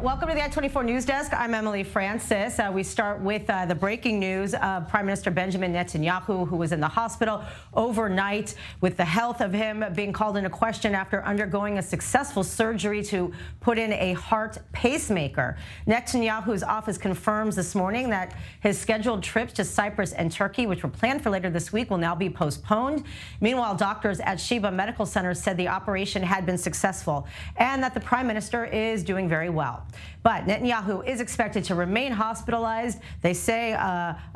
welcome to the I-24 News Desk. I'm Emily Francis. We start with the breaking news of Prime Minister Benjamin Netanyahu, who was in the hospital overnight with the health of him being called into question after undergoing a successful surgery to put in a heart pacemaker. Netanyahu's office confirms this morning that his scheduled trips to Cyprus and Turkey, which were planned for later this week, will now be postponed. Meanwhile, doctors at Sheba Medical Center said the operation had been successful and that the Prime Minister is doing very well. But Netanyahu is expected to remain hospitalized, they say,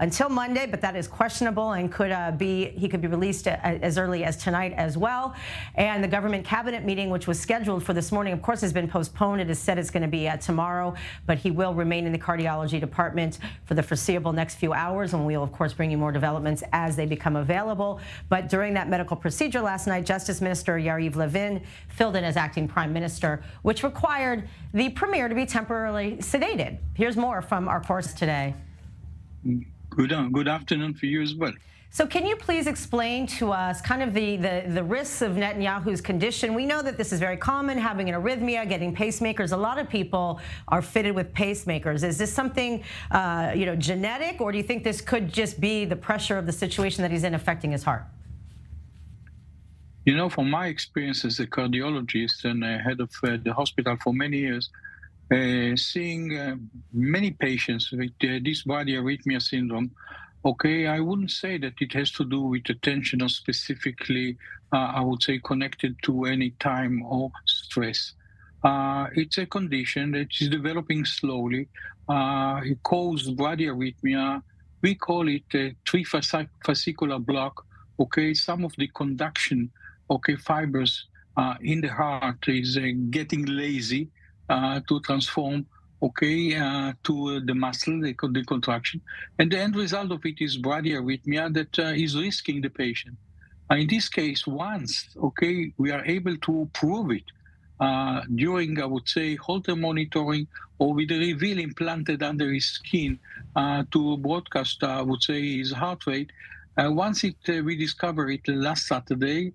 until Monday, but that is questionable and he could be released as early as tonight as well. And the government cabinet meeting, which was scheduled for this morning, of course, has been postponed. It is said it's going to be tomorrow, but he will remain in the cardiology department for the foreseeable next few hours, and we'll, of course, bring you more developments as they become available. But during that medical procedure last night, Justice Minister Yariv Levin filled in as acting prime minister, which required the premier to be temporarily sedated. Here's more from our course today. Good afternoon for you as well. So can you please explain to us kind of the risks of Netanyahu's condition? We know that this is very common, having an arrhythmia, getting pacemakers. A lot of people are fitted with pacemakers. Is this something, genetic, or do you think this could just be the pressure of the situation that he's in affecting his heart? You know, from my experience as a cardiologist and head of the hospital for many years, seeing many patients with this body arrhythmia syndrome, okay, I wouldn't say that it has to do with attention or specifically, I would say, connected to any time or stress. It's a condition that is developing slowly. It causes body arrhythmia. We call it a trifascicular block. Okay, some of the conduction, fibers in the heart is getting lazy to transform, to the muscle, the contraction. And the end result of it is body arrhythmia that is risking the patient. In this case, once, we are able to prove it during, I would say, Holter monitoring or with a reveal implanted under his skin to broadcast, I would say, his heart rate. Once we discovered it last Saturday,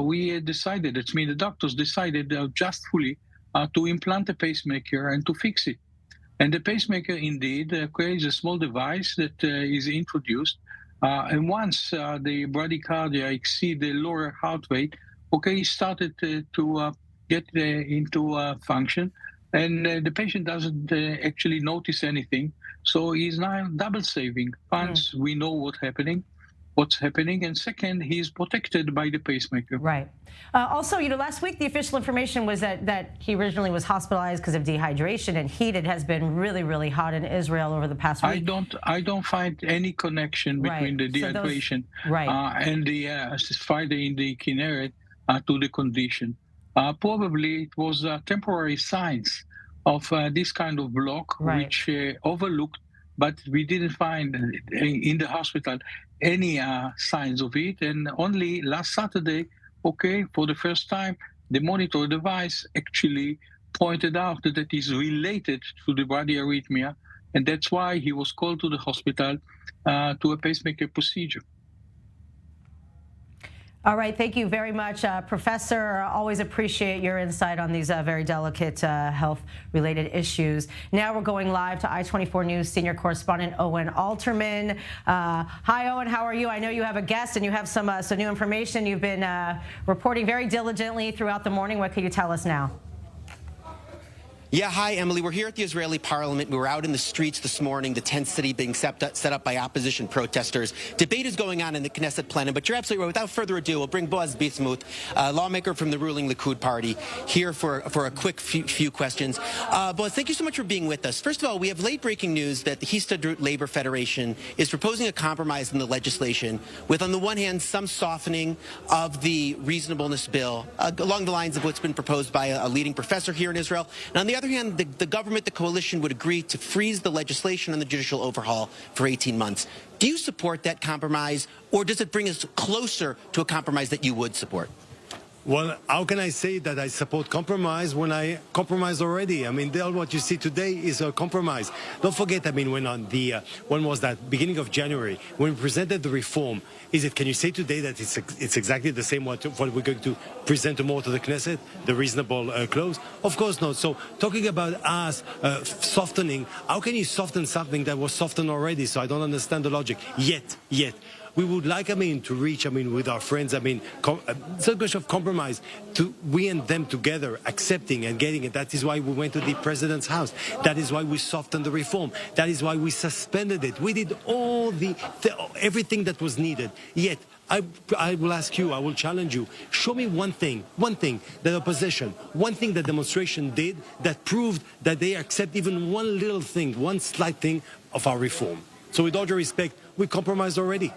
we decided, it's me, the doctors decided justly to implant a pacemaker and to fix it. And the pacemaker indeed is a small device that is introduced. And once the bradycardia exceed the lower heart rate, it started to get into function. And the patient doesn't actually notice anything. So he's now double saving. Once we know what's happening, and second, he's protected by the pacemaker. Right. Also, last week the official information was that he originally was hospitalized because of dehydration and heat. It has been really, really hot in Israel over the past week. I don't find any connection between the dehydration and the fire in the Kinneret to the condition. Probably it was temporary signs of this kind of block, which overlooked, but we didn't find in the hospital any signs of it. And only last Saturday, for the first time, the monitor device actually pointed out that it is related to the body arrhythmia. And that's why he was called to the hospital to a pacemaker procedure. All right. Thank you very much, Professor. Always appreciate your insight on these very delicate health-related issues. Now we're going live to I-24 News senior correspondent Owen Alterman. Hi, Owen. How are you? I know you have a guest and you have some new information. You've been reporting very diligently throughout the morning. What can you tell us now? Yeah, hi, Emily. We're here at the Israeli parliament. We were out in the streets this morning, the tent city being set up by opposition protesters. Debate is going on in the Knesset plenum, but you're absolutely right. Without further ado, we'll bring BOAZ BISMUTH, a lawmaker from the ruling Likud party, here for a quick few questions. BOAZ, thank you so much for being with us. First of all, we have late-breaking news that the Histadrut Labor Federation is proposing a compromise in the legislation with, on the one hand, some softening of the reasonableness bill along the lines of what's been proposed by a leading professor here in Israel. And on the other hand, the government, the coalition, would agree to freeze the legislation on the judicial overhaul for 18 months. Do you support that compromise, or does it bring us closer to a compromise that you would support? Well, how can I say that I support compromise when I compromised already? I mean, what you see today is a compromise. Don't forget, I mean, when when was that? Beginning of January, when we presented the reform, can you say today that it's exactly the same what we're going to present tomorrow to the Knesset, the reasonable clause? Of course not. So talking about us softening, how can you soften something that was softened already? So I don't understand the logic. Yet. We would like, I mean, to reach, I mean, with our friends, I mean, it's a question of compromise, we and them together, accepting and getting it. That is why we went to the president's house. That is why we softened the reform. That is why we suspended it. We did all everything that was needed. Yet, I will ask you, I will challenge you, show me one thing that opposition, one thing that demonstration did that proved that they accept even one little thing, one slight thing of our reform. So with all due respect, we compromised already.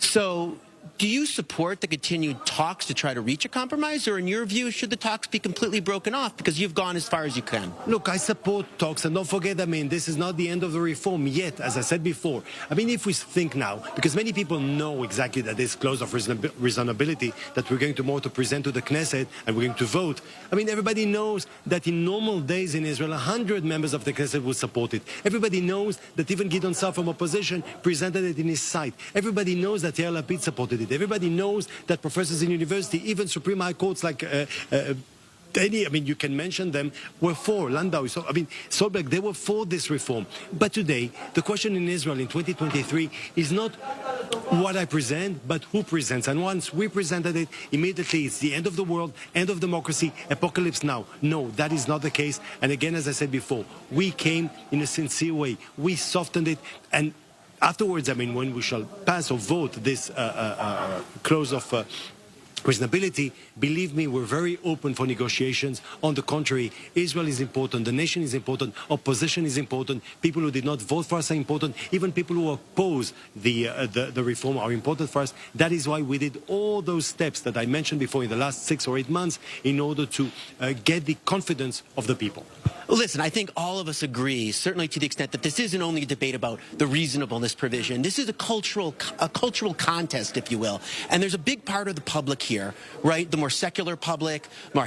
So do you support the continued talks to try to reach a compromise, or in your view, should the talks be completely broken off because you've gone as far as you can? Look, I support talks, and don't forget, I mean, this is not the end of the reform yet, as I said before. I mean, if we think now, because many people know exactly that this clause of reasonability that we're going tomorrow to present to the Knesset and we're going to vote, I mean, everybody knows that in normal days in Israel, 100 members of the Knesset would support it. Everybody knows that even Gideon Sa'ar from opposition presented it in his site. Everybody knows that Yair Lapid supported it. Everybody knows that professors in university, even Supreme High Courts like I mean, you can mention them, were for Landau. So, I mean, Solberg, they were for this reform. But today, the question in Israel in 2023 is not what I present, but who presents. And once we presented it, immediately it's the end of the world, end of democracy, apocalypse now. No, that is not the case. And again, as I said before, we came in a sincere way. We softened it, and afterwards, I mean, when we shall pass or vote this clause of reasonability, believe me, we're very open for negotiations. On the contrary, Israel is important, the nation is important, opposition is important, people who did not vote for us are important, even people who oppose the reform are important for us. That is why we did all those steps that I mentioned before in the last 6 or 8 months in order to get the confidence of the people. Listen, I think all of us agree, certainly to the extent that this isn't only a debate about the reasonableness provision. This is a cultural contest, if you will. And there's a big part of the public here, right? The more secular public, more